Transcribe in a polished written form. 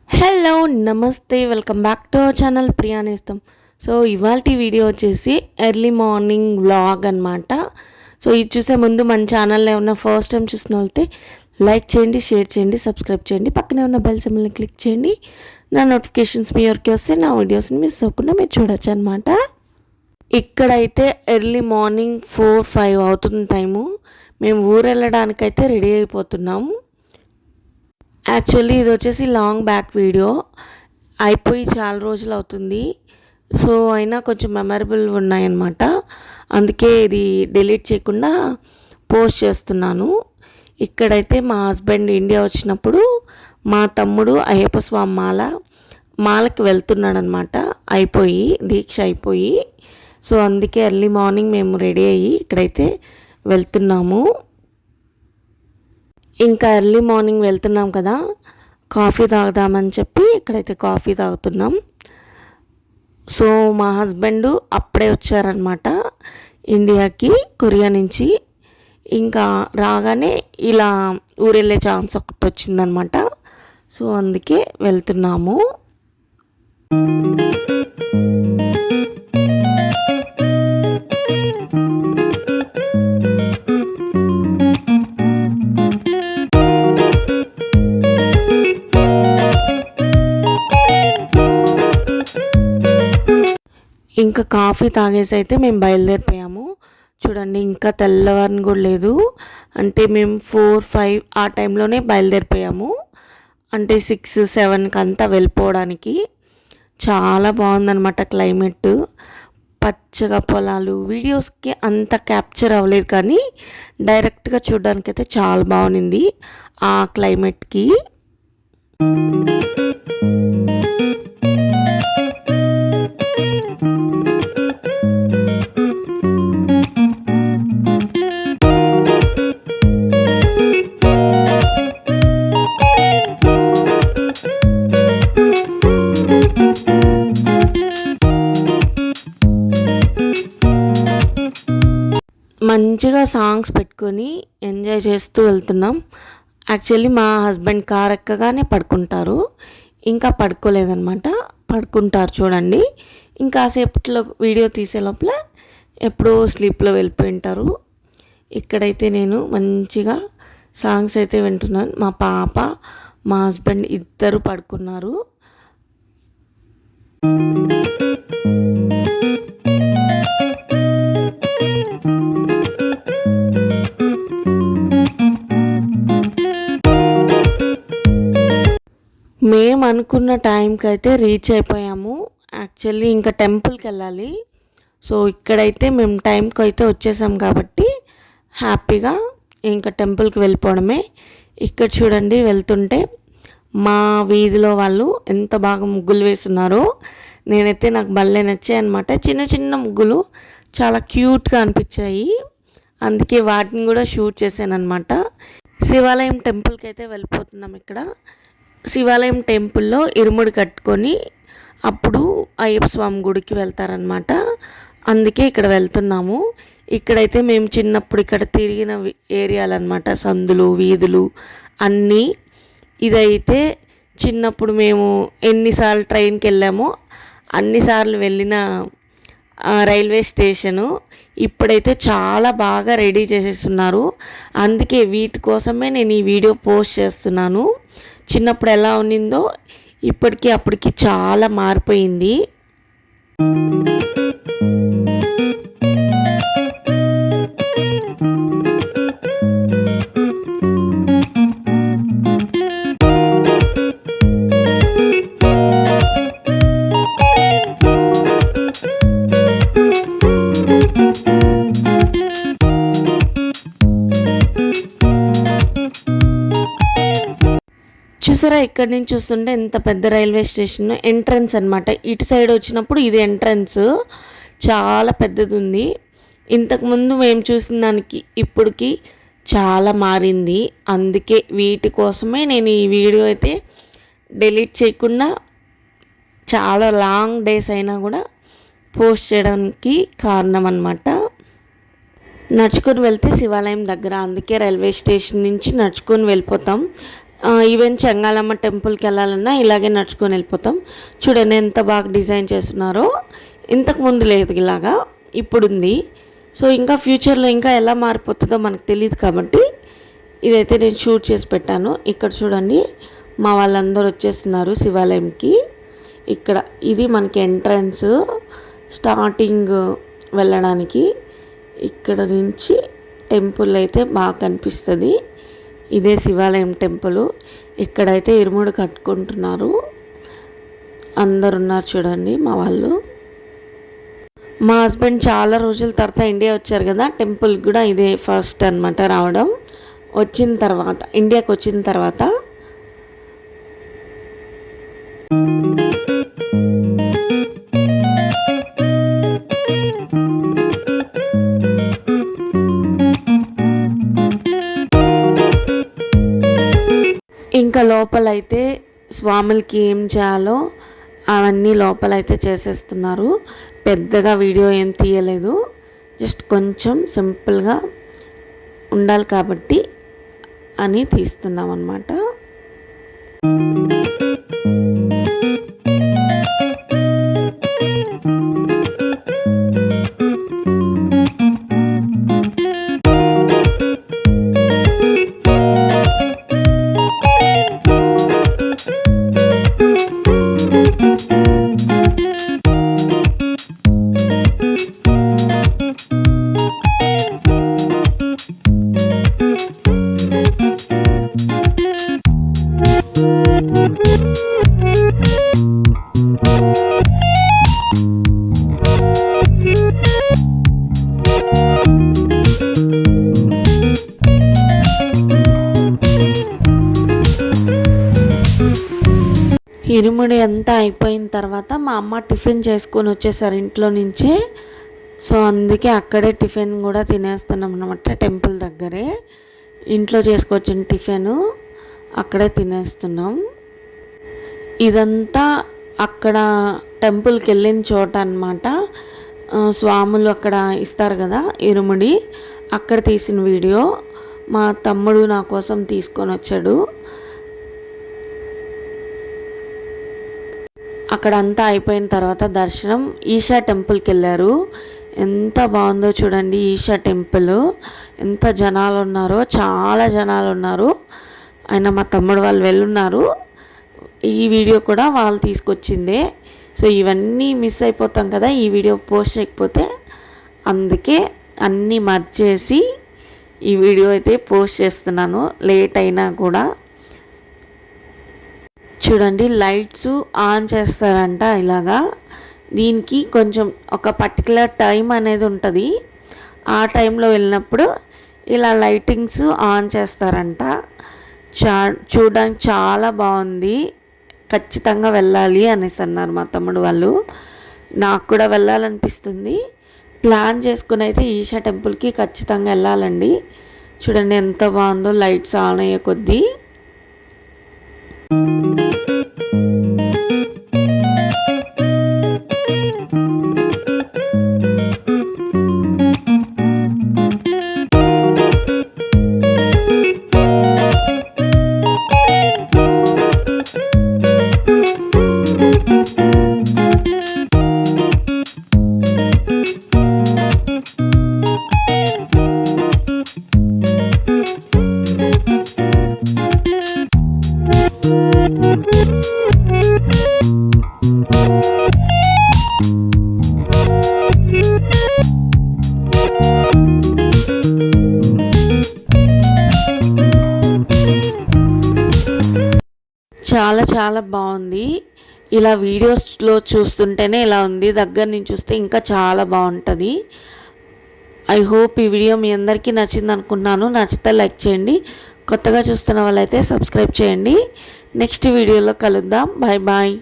Hello నమస్తే welcome back to our channel Priya నేస్తం. So ఇవాల్టి వీడియో వచ్చేసి ఎర్లీ మార్నింగ్ వ్లాగ్ అనమాట. సో ఇది చూసే ముందు మన ఛానల్లో ఏమన్నా ఫస్ట్ టైం చూసిన వాళ్ళైతే లైక్ చేయండి, షేర్ చేయండి, సబ్స్క్రైబ్ చేయండి, పక్కనే ఉన్న బెల్ సింబల్ని క్లిక్ చేయండి. నా నోటిఫికేషన్స్ మీ వరకు వస్తే నా వీడియోస్ని మిస్ అవ్వకుండా మీరు చూడొచ్చు అనమాట. ఇక్కడైతే ఎర్లీ మార్నింగ్ 4-5 అవుతున్న టైము. మేము ఊరు వెళ్ళడానికైతే రెడీ అయిపోతున్నాము. యాక్చువల్లీ ఇది వచ్చేసి లాంగ్ బ్యాక్ వీడియో, అయిపోయి చాలా రోజులు అవుతుంది. సో అయినా కొంచెం మెమరబుల్ ఉన్నాయన్నమాట, అందుకే ఇది డిలీట్ చేయకుండా పోస్ట్ చేస్తున్నాను. ఇక్కడైతే మా హస్బెండ్ ఇండియా వచ్చినప్పుడు మా తమ్ముడు అయ్యప్ప స్వామి మాలకి వెళ్తున్నాడు అనమాట. అయిపోయి దీక్ష అయిపోయి, సో అందుకే ఎర్లీ మార్నింగ్ మేము రెడీ అయ్యి ఇక్కడైతే వెళ్తున్నాము. ఇంకా ఎర్లీ మార్నింగ్ వెళ్తున్నాం కదా, కాఫీ తాగుదామని చెప్పి ఇక్కడైతే కాఫీ తాగుతున్నాం. సో మా హస్బెండ్ అప్పుడే వచ్చారనమాట ఇండియాకి, కొరియా నుంచి. ఇంకా రాగానే ఇలా ఊరెళ్ళే ఛాన్స్ ఒకటి వచ్చిందనమాట. సో అందుకే వెళ్తున్నాము. ఇంకా కాఫీ తాగేసి అయితే మేము బయలుదేరిపోయాము. చూడండి, ఇంకా తెల్లవారిని కూడా లేదు. అంటే మేము 4-5 ఆ టైంలోనే బయలుదేరిపోయాము. అంటే 6-7కి అంతా వెళ్ళిపోవడానికి. చాలా బాగుందన్నమాట క్లైమేట్, పచ్చగా పొలాలు. వీడియోస్కి అంత క్యాప్చర్ అవ్వలేదు కానీ డైరెక్ట్గా చూడడానికి అయితే చాలా బాగుంది ఆ క్లైమేట్కి. మంచిగా సాంగ్స్ పెట్టుకొని ఎంజాయ్ చేస్తూ వెళ్తున్నాం. యాక్చువల్లీ మా హస్బెండ్ కార్ ఎక్కగానే పడుకుంటారు, ఇంకా పడుకోలేదన్నమాట. పడుకుంటారు చూడండి. ఇంకాసేపట్లో వీడియో తీసే లోపల ఎప్పుడో స్లీప్లో వెళ్ళిపోయి ఉంటారు. ఇక్కడైతే నేను మంచిగా సాంగ్స్ అయితే వింటున్నాను. మా పాప, మా హస్బెండ్ ఇద్దరు పడుకున్నారు. మేము అనుకున్న టైంకి అయితే రీచ్ అయిపోయాము. యాక్చువల్లీ ఇంకా టెంపుల్కి వెళ్ళాలి. సో ఇక్కడైతే మేము టైంకి అయితే వచ్చేసాం కాబట్టి హ్యాపీగా ఇంకా టెంపుల్కి వెళ్ళిపోవడమే. ఇక్కడ చూడండి, వెళ్తుంటే మా వీధిలో వాళ్ళు ఎంత బాగా ముగ్గులు వేస్తున్నారో. నాకు భలే నచ్చాయి అనమాట. చిన్న చిన్న ముగ్గులు చాలా క్యూట్గా అనిపించాయి, అందుకే వాటిని కూడా షూట్ చేశాను అనమాట. శివాలయం టెంపుల్కి అయితే వెళ్ళిపోతున్నాం. ఇక్కడ శివాలయం టెంపుల్లో ఇరుముడి కట్టుకొని అప్పుడు అయ్యప్ప స్వామి గుడికి వెళ్తారనమాట. అందుకే ఇక్కడ వెళ్తున్నాము. ఇక్కడైతే మేము చిన్నప్పుడు ఇక్కడ తిరిగిన ఏరియాలన్నమాట, సందులు, వీధులు అన్నీ. ఇదైతే చిన్నప్పుడు మేము ఎన్నిసార్లు ట్రైన్కి వెళ్ళామో అన్నిసార్లు వెళ్ళిన రైల్వే స్టేషను. ఇప్పుడైతే చాలా బాగా రెడీ చేసేస్తున్నారు, అందుకే వీటి కోసమే నేను ఈ వీడియో పోస్ట్ చేస్తున్నాను. చిన్నప్పుడు ఎలా ఉన్నిందో ఇప్పటికీ అప్పటికి చాలా మారిపోయింది. చూసారా, ఇక్కడి నుంచి చూస్తుంటే ఎంత పెద్ద రైల్వే స్టేషన్. ఎంట్రన్స్ అనమాట. ఇటు సైడ్ వచ్చినప్పుడు ఇది ఎంట్రన్స్, చాలా పెద్దది ఉంది. ఇంతకుముందు మేము చూసిన దానికి ఇప్పటికి చాలా మారింది. అందుకే వీటి కోసమే నేను ఈ వీడియో అయితే డిలీట్ చేయకుండా చాలా లాంగ్ డేస్ అయినా కూడా పోస్ట్ చేయడానికి కారణం అన్నమాట. నడుచుకొని వెళ్తే శివాలయం దగ్గర, అందుకే రైల్వే స్టేషన్ నుంచి నడుచుకొని వెళ్ళిపోతాం. ఈవెన్ చెంగాలమ్మ టెంపుల్కి వెళ్ళాలన్నా ఇలాగే నడుచుకొని వెళ్ళిపోతాం. చూడండి ఎంత బాగా డిజైన్ చేస్తున్నారో. ఇంతకు ముందు లేదు ఇలాగా, ఇప్పుడు ఉంది. సో ఇంకా ఫ్యూచర్లో ఇంకా ఎలా మారిపోతుందో మనకు తెలియదు కాబట్టి ఇదైతే నేను షూట్ చేసి పెట్టాను. ఇక్కడ చూడండి మా వాళ్ళందరూ వచ్చేస్తున్నారు శివాలయంకి. ఇక్కడ ఇది మనకి ఎంట్రన్స్, స్టార్టింగ్ వెళ్ళడానికి. ఇక్కడ నుంచి టెంపుల్ అయితే బాగా కనిపిస్తుంది. ఇదే శివాలయం టెంపుల్. ఇక్కడైతే ఇరుముడు కట్టుకుంటున్నారు, అందరు ఉన్నారు చూడండి మా వాళ్ళు. మా హస్బెండ్ చాలా రోజుల తర్వాత ఇండియా వచ్చారు కదా, టెంపుల్కి కూడా ఇదే ఫస్ట్ అనమాట రావడం. వచ్చిన తర్వాత ఇండియాకి వచ్చిన తర్వాత ఇంకా లోపలైతే స్వాములకి ఏం చేయాలో అవన్నీ లోపలైతే చేసేస్తున్నారు. పెద్దగా వీడియో ఏం తీయలేదు, జస్ట్ కొంచెం సింపుల్గా ఉండాలి కాబట్టి అని తీస్తున్నాం అన్నమాట. ఇరుముడి అంతా అయిపోయిన తర్వాత మా అమ్మ టిఫిన్ చేసుకొని వచ్చేసారు ఇంట్లో నుంచే. సో అందుకే అక్కడే టిఫిన్ కూడా తినేస్తున్నాం అన్నమాట. టెంపుల్ దగ్గరే ఇంట్లో చేసుకొచ్చిన టిఫిన్ అక్కడే తినేస్తున్నాం. ఇదంతా అక్కడ టెంపుల్కి వెళ్ళిన చోట అన్నమాట. స్వాములు అక్కడ ఇస్తారు కదా ఇరుముడి, అక్కడ తీసిన వీడియో. మా తమ్ముడు నా కోసం తీసుకొని వచ్చాడు. అక్కడ అంతా అయిపోయిన తర్వాత దర్శనం ఈషా టెంపుల్కి వెళ్ళారు. ఎంత బాగుందో చూడండి ఈషా టెంపుల్. ఎంత జనాలు ఉన్నారో, చాలా జనాలు ఉన్నారు. అయినా మా తమ్ముడు వాళ్ళు వెళ్ళున్నారు. ఈ వీడియో కూడా వాళ్ళు తీసుకొచ్చిందే. సో ఇవన్నీ మిస్ అయిపోతాం కదా ఈ వీడియో పోస్ట్ చేయకపోతే, అందుకే అన్నీ మర్జ్ చేసి ఈ వీడియో అయితే పోస్ట్ చేస్తున్నాను, లేట్ అయినా కూడా. చూడండి లైట్స్ ఆన్ చేస్తారంట ఇలాగా. దీనికి కొంచెం ఒక పర్టికులర్ టైం అనేది ఉంటుంది. ఆ టైంలో వెళ్ళినప్పుడు ఇలా లైటింగ్స్ ఆన్ చేస్తారంట. చూడడానికి చాలా బాగుంది. ఖచ్చితంగా వెళ్ళాలి అనేసి అన్నారు మా తమ్ముడు వాళ్ళు. నాకు కూడా వెళ్ళాలనిపిస్తుంది. ప్లాన్ చేసుకుని అయితే ఈషా టెంపుల్కి ఖచ్చితంగా వెళ్ళాలండి. చూడండి ఎంత బాగుందో లైట్స్ ఆన్ అయ్యే కొద్దీ. చాలా చాలా బాగుంది. ఇలా వీడియోస్లో చూస్తుంటేనే ఇలా ఉంది, దగ్గర నుంచి చూస్తే ఇంకా చాలా బాగుంటుంది. ఐ హోప్ ఈ వీడియో మీ అందరికీ నచ్చింది అనుకుంటున్నాను. నచ్చితే లైక్ చేయండి, కొత్తగా చూస్తున్న వాళ్ళైతే సబ్స్క్రైబ్ చేయండి. నెక్స్ట్ వీడియోలో కలుద్దాం. Bye bye.